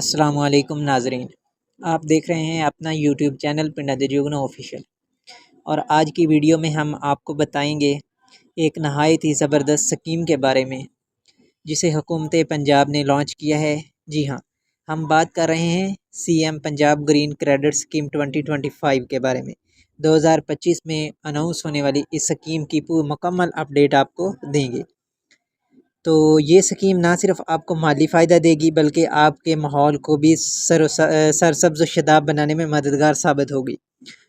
अस्सलामुअलैकुम नाज़रीन। आप देख रहे हैं अपना यूट्यूब चैनल पिंडा जुगनू ऑफिशियल। और आज की वीडियो में हम आपको बताएंगे एक नहायत ही ज़बरदस्त स्कीम के बारे में जिसे हुकूमत पंजाब ने लॉन्च किया है। जी हाँ, हम बात कर रहे हैं CM Punjab green credit scheme 2025 के बारे में। 2025 में अनाउंस होने वाली इस स्कीम की पूरी मुकम्मल अपडेट आपको देंगे। तो ये स्कीम ना सिर्फ आपको माली फ़ायदा देगी बल्कि आपके माहौल को भी सरसब्ज़ शदाब बनाने में मददगार साबित होगी।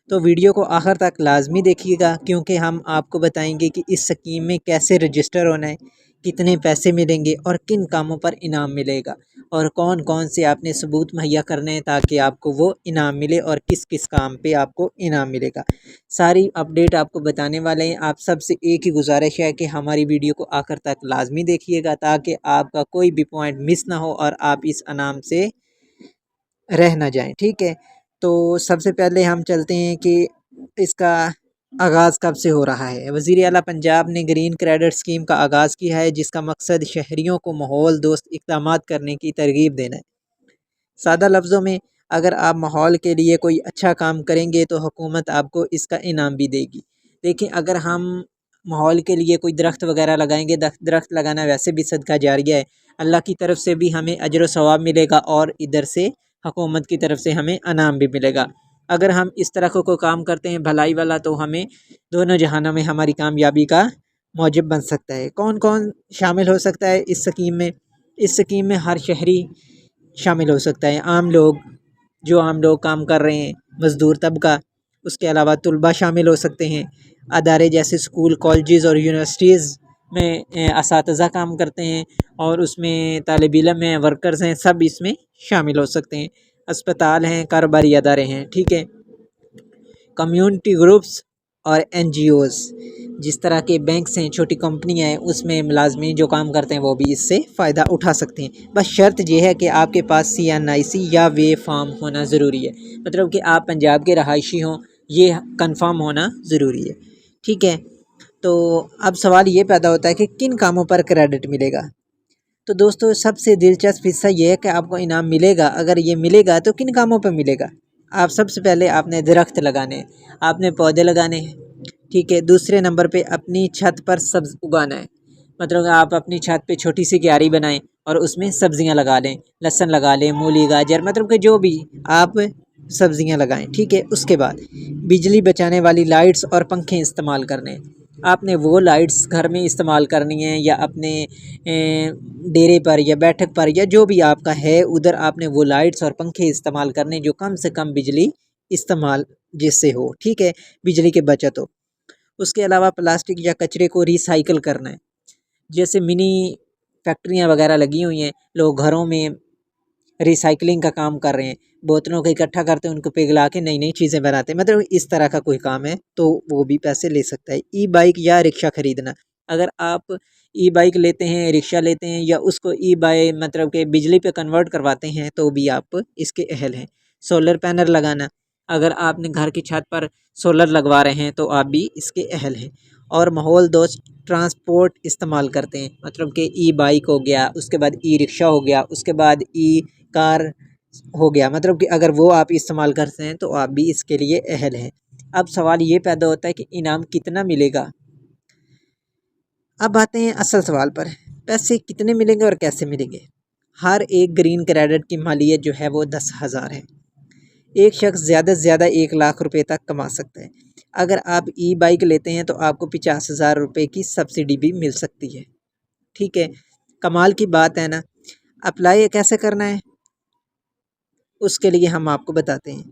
तो वीडियो को आखिर तक लाजमी देखिएगा क्योंकि हम आपको बताएंगे कि इस स्कीम में कैसे रजिस्टर होना है, कितने पैसे मिलेंगे और किन कामों पर इनाम मिलेगा और कौन कौन से आपने सबूत मुहैया करने हैं ताकि आपको वो इनाम मिले और किस किस काम पे आपको इनाम मिलेगा। सारी अपडेट आपको बताने वाले हैं। आप सबसे एक ही गुजारिश है कि हमारी वीडियो को आखिर तक लाजमी देखिएगा ताकि आपका कोई भी पॉइंट मिस ना हो और आप इस इनाम से रह ना जाएं। ठीक है, तो सबसे पहले हम चलते हैं कि इसका आगाज़ कब से हो रहा है। वज़ीर आला पंजाब ने ग्रीन क्रेडिट स्कीम का आगाज़ किया है जिसका मकसद शहरियों को माहौल दोस्त इक़दाम करने की तरगीब देना है। सादा लफ्ज़ों में, अगर आप माहौल के लिए कोई अच्छा काम करेंगे तो हुकूमत आपको इसका इनाम भी देगी। देखिए, अगर हम माहौल के लिए कोई दरख्त वगैरह लगाएंगे, दरख्त लगाना वैसे भी सदका जारिया है, अल्लाह की तरफ से भी हमें अजर सवाब मिलेगा और इधर से हुकूमत की तरफ से हमें इनाम भी मिलेगा। अगर हम इस तरह को कोई काम करते हैं भलाई वाला तो हमें दोनों जहानों में हमारी कामयाबी का मौजब बन सकता है। कौन कौन शामिल हो सकता है इस स्कीम में? इस स्कीम में हर शहरी शामिल हो सकता है। आम लोग, जो आम लोग काम कर रहे हैं, मज़दूर तबका, उसके अलावा तुलबा शामिल हो सकते हैं। अदारे जैसे स्कूल, कॉलेजेस और यूनिवर्सिटीज़ में असातिज़ा काम करते हैं और उसमें तालिब इल्म हैं, वर्कर्स हैं, सब इसमें शामिल हो सकते हैं। अस्पताल हैं, कारोबारी अदारे हैं। ठीक है, कम्युनिटी ग्रुप्स और एनजीओज़, जिस तरह के बैंक्स हैं, छोटी कंपनियां हैं, उसमें मुलाजमीन जो काम करते हैं वो भी इससे फ़ायदा उठा सकते हैं। बस शर्त यह है कि आपके पास CNIC या वे फार्म होना ज़रूरी है, मतलब कि आप पंजाब के रहायशी हों, ये कंफर्म होना ज़रूरी है। ठीक है, तो अब सवाल ये पैदा होता है कि किन कामों पर क्रेडिट मिलेगा। तो दोस्तों, सबसे दिलचस्प हिस्सा ये है कि आपको इनाम मिलेगा। अगर ये मिलेगा तो किन कामों पर मिलेगा। आप सबसे पहले आपने दरख्त लगाने हैं, आपने पौधे लगाने हैं। ठीक है, दूसरे नंबर पे अपनी छत पर सब्ज़ उगाना है, मतलब आप अपनी छत पे छोटी सी क्यारी बनाएं और उसमें सब्जियां लगा लें, लहसुन लगा लें, मूली, गाजर, मतलब कि जो भी आप सब्जियां लगाएं। ठीक है, उसके बाद बिजली बचाने वाली लाइट्स और पंखे इस्तेमाल करने हैं। आपने वो लाइट्स घर में इस्तेमाल करनी है या अपने डेरे पर या बैठक पर या जो भी आपका है उधर आपने वो लाइट्स और पंखे इस्तेमाल करने जो कम से कम बिजली इस्तेमाल जिससे हो। ठीक है, बिजली की बचत हो। उसके अलावा प्लास्टिक या कचरे को रिसाइकल करना है। जैसे मिनी फैक्ट्रियाँ वगैरह लगी हुई हैं, लोग घरों में रिसाइकलिंग का काम कर रहे हैं, बोतलों को इकट्ठा करते हैं, उनको पिघला के नई नई चीज़ें बनाते हैं, मतलब इस तरह का कोई काम है तो वो भी पैसे ले सकता है। ई बाइक या रिक्शा खरीदना, अगर आप ई बाइक लेते हैं, रिक्शा लेते हैं या उसको ई बाई मतलब कि बिजली पे कन्वर्ट करवाते हैं तो भी आप इसके अहल हैं। सोलर पैनल लगाना, अगर आपने घर की छत पर सोलर लगवा रहे हैं तो आप भी इसके अहल हैं। और माहौल दोस्त ट्रांसपोर्ट इस्तेमाल करते हैं, मतलब कि ई बाइक हो गया, उसके बाद ई रिक्शा हो गया, उसके बाद ई कार हो गया, मतलब कि अगर वो आप इस्तेमाल करते हैं तो आप भी इसके लिए अहल हैं। अब सवाल ये पैदा होता है कि इनाम कितना मिलेगा। अब आते हैं असल सवाल पर, पैसे कितने मिलेंगे और कैसे मिलेंगे। हर एक ग्रीन क्रेडिट की मालियत जो है वो 10,000 है। एक शख्स ज़्यादा से ज़्यादा 1 लाख रुपए तक कमा सकता है। अगर आप ई बाइक लेते हैं तो आपको 50,000 रुपये की सब्सिडी भी मिल सकती है। ठीक है, कमाल की बात है ना। अप्लाई कैसे करना है उसके लिए हम आपको बताते हैं।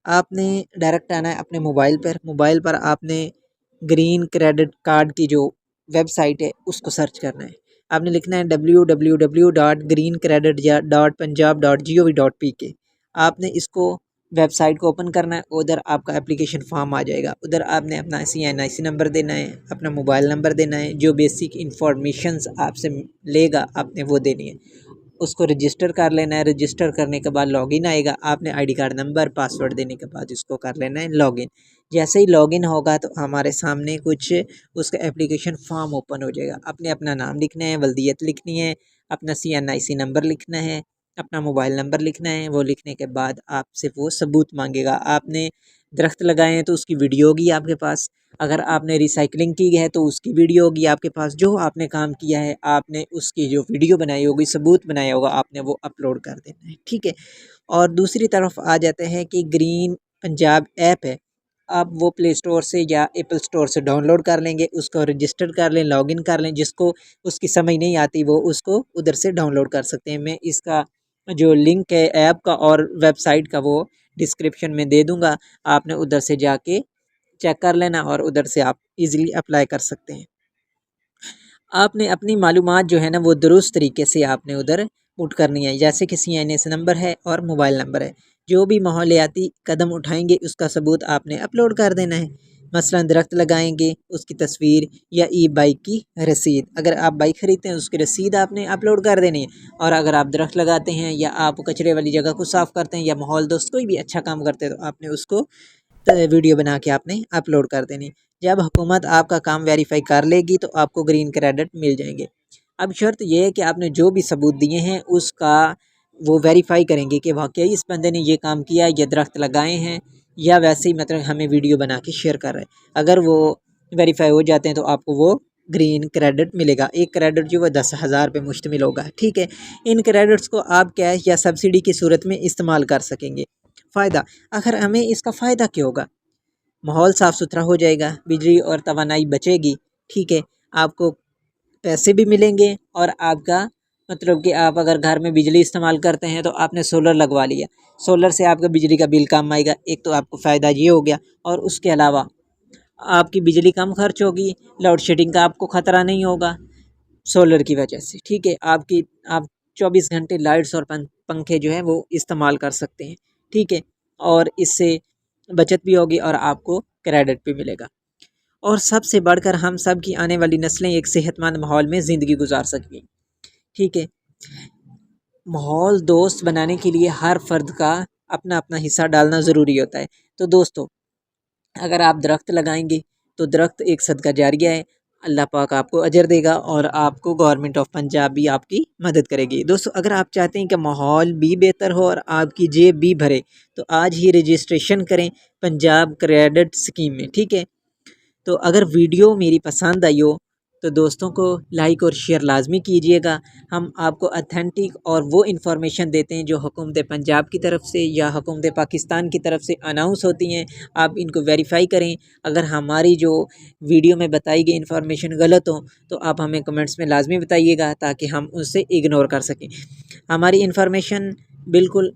आपने डायरेक्ट आना है अपने मोबाइल पर आपने ग्रीन क्रेडिट कार्ड की जो वेबसाइट है उसको सर्च करना है। आपने लिखना है www.greencredit.punjab.gov.pk। आपने इसको वेबसाइट को ओपन करना है, उधर आपका एप्लीकेशन फॉर्म आ जाएगा। उधर आपने अपना CNIC नंबर देना है, अपना मोबाइल नंबर देना है, जो बेसिक इंफॉर्मेशंस आपसे लेगा आपने वो देनी है। उसको रजिस्टर कर लेना है। रजिस्टर करने के बाद लॉगिन आएगा, आपने आईडी कार्ड नंबर पासवर्ड देने के बाद इसको कर लेना है लॉगिन। जैसे ही लॉगिन होगा तो हमारे सामने कुछ उसका एप्लीकेशन फॉर्म ओपन हो जाएगा। आपने अपना नाम लिखना है, वल्दियत लिखनी है, अपना CNIC नंबर लिखना है, अपना मोबाइल नंबर लिखना है। वो लिखने के बाद आपसे वो सबूत मांगेगा। आपने दरख्त लगाए हैं तो उसकी वीडियो होगी आपके पास। अगर आपने रिसाइकलिंग की है तो उसकी वीडियो होगी आपके पास। जो आपने काम किया है आपने उसकी जो वीडियो बनाई होगी, सबूत बनाया होगा आपने, वो अपलोड कर देना है, ठीक है। और दूसरी तरफ आ जाते हैं कि ग्रीन पंजाब ऐप है, आप वो प्ले स्टोर से या एप्पल स्टोर से डाउनलोड कर लेंगे, उसको रजिस्टर कर लें, लॉगिन कर लें। जिसको उसकी समझ नहीं आती वो उसको उधर से डाउनलोड कर सकते हैं। मैं इसका जो लिंक है ऐप का और वेबसाइट का वो डिस्क्रिप्शन में दे दूँगा। आपने उधर से जाके चेक कर लेना और उधर से आप इजीली अप्लाई कर सकते हैं। आपने अपनी मालूमात जो है ना वो दुरुस्त तरीके से आपने उधर पुट करनी है, जैसे कि CNS नंबर है और मोबाइल नंबर है। जो भी माहौलियाती कदम उठाएंगे उसका सबूत आपने अपलोड कर देना है। मसलन दरख्त लगाएंगे उसकी तस्वीर या बाइक की रसीद, अगर आप बाइक ख़रीदते हैं उसकी रसीद आपने अपलोड कर देनी है। और अगर आप दरख्त लगाते हैं या आप कचरे वाली जगह को साफ़ करते हैं या माहौल दोस्त कोई भी अच्छा काम करते हैं तो आपने उसको वीडियो बना के आपने अपलोड कर देनी। जब हुकूमत आपका काम वेरीफाई कर लेगी तो आपको ग्रीन क्रेडिट मिल जाएंगे। अब शर्त यह है कि आपने जो भी सबूत दिए हैं उसका वो वेरीफाई करेंगे कि वाकई इस बंदे ने ये काम किया, ये दरख्त लगाए हैं या वैसे ही मतलब हमें वीडियो बना के शेयर कर रहे हैं। अगर वो वेरीफाई हो जाते हैं तो आपको वो ग्रीन क्रेडिट मिलेगा। एक क्रेडिट जो वो 10,000 पे मुश्तमिल होगा, ठीक है। इन क्रेडिट्स को आप कैश या सब्सिडी की सूरत में इस्तेमाल कर सकेंगे। फ़ायदा, आखिर हमें इसका फ़ायदा क्या होगा? माहौल साफ़ सुथरा हो जाएगा, बिजली और तवानाई बचेगी, ठीक है। आपको पैसे भी मिलेंगे और आपका मतलब कि आप अगर घर में बिजली इस्तेमाल करते हैं तो आपने सोलर लगवा लिया, सोलर से आपका बिजली का बिल कम आएगा। एक तो आपको फ़ायदा ये हो गया और उसके अलावा आपकी बिजली कम खर्च होगी, लोड शेडिंग का आपको ख़तरा नहीं होगा सोलर की वजह से, ठीक है। आप 24 घंटे लाइट्स और पंखे जो है वो इस्तेमाल कर सकते हैं, ठीक है। और इससे बचत भी होगी और आपको क्रेडिट भी मिलेगा। और सबसे बढ़कर हम सब की आने वाली नस्लें एक सेहतमंद माहौल में ज़िंदगी गुजार सकें, ठीक है। माहौल दोस्त बनाने के लिए हर फ़र्द का अपना अपना हिस्सा डालना ज़रूरी होता है। तो दोस्तों, अगर आप दरख्त लगाएंगे तो दरख्त एक सदका जारिया है। अल्लाह पाक आपको अजर देगा और आपको गवर्नमेंट ऑफ पंजाब भी आपकी मदद करेगी। दोस्तों, अगर आप चाहते हैं कि माहौल भी बेहतर हो और आपकी जेब भी भरे तो आज ही रजिस्ट्रेशन करें पंजाब क्रेडिट स्कीम में, ठीक है। तो अगर वीडियो मेरी पसंद आई हो तो दोस्तों को लाइक और शेयर लाजमी कीजिएगा। हम आपको अथेंटिक और वो इन्फॉर्मेशन देते हैं जो हुकूमत पंजाब की तरफ से या हुकूमत पाकिस्तान की तरफ से अनाउंस होती हैं। आप इनको वेरीफाई करें। अगर हमारी जो वीडियो में बताई गई इन्फॉर्मेशन गलत हो तो आप हमें कमेंट्स में लाजमी बताइएगा ताकि हम उससे इग्नोर कर सकें। हमारी इन्फॉर्मेशन बिल्कुल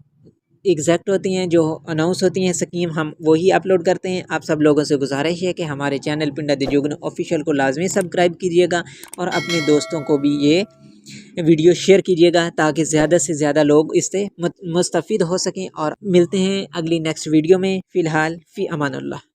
एग्जैक्ट होती हैं, जो अनाउंस होती हैं स्कीम हम वही अपलोड करते हैं। आप सब लोगों से गुजारिश है कि हमारे चैनल पिंडा द जुगनू ऑफिशियल को लाजमी सब्सक्राइब कीजिएगा और अपने दोस्तों को भी ये वीडियो शेयर कीजिएगा ताकि ज़्यादा से ज़्यादा लोग इससे मुस्तफ़ीद हो सकें। और मिलते हैं अगली नेक्स्ट वीडियो में। फ़िलहाल फ़ी अमानुल्लाह।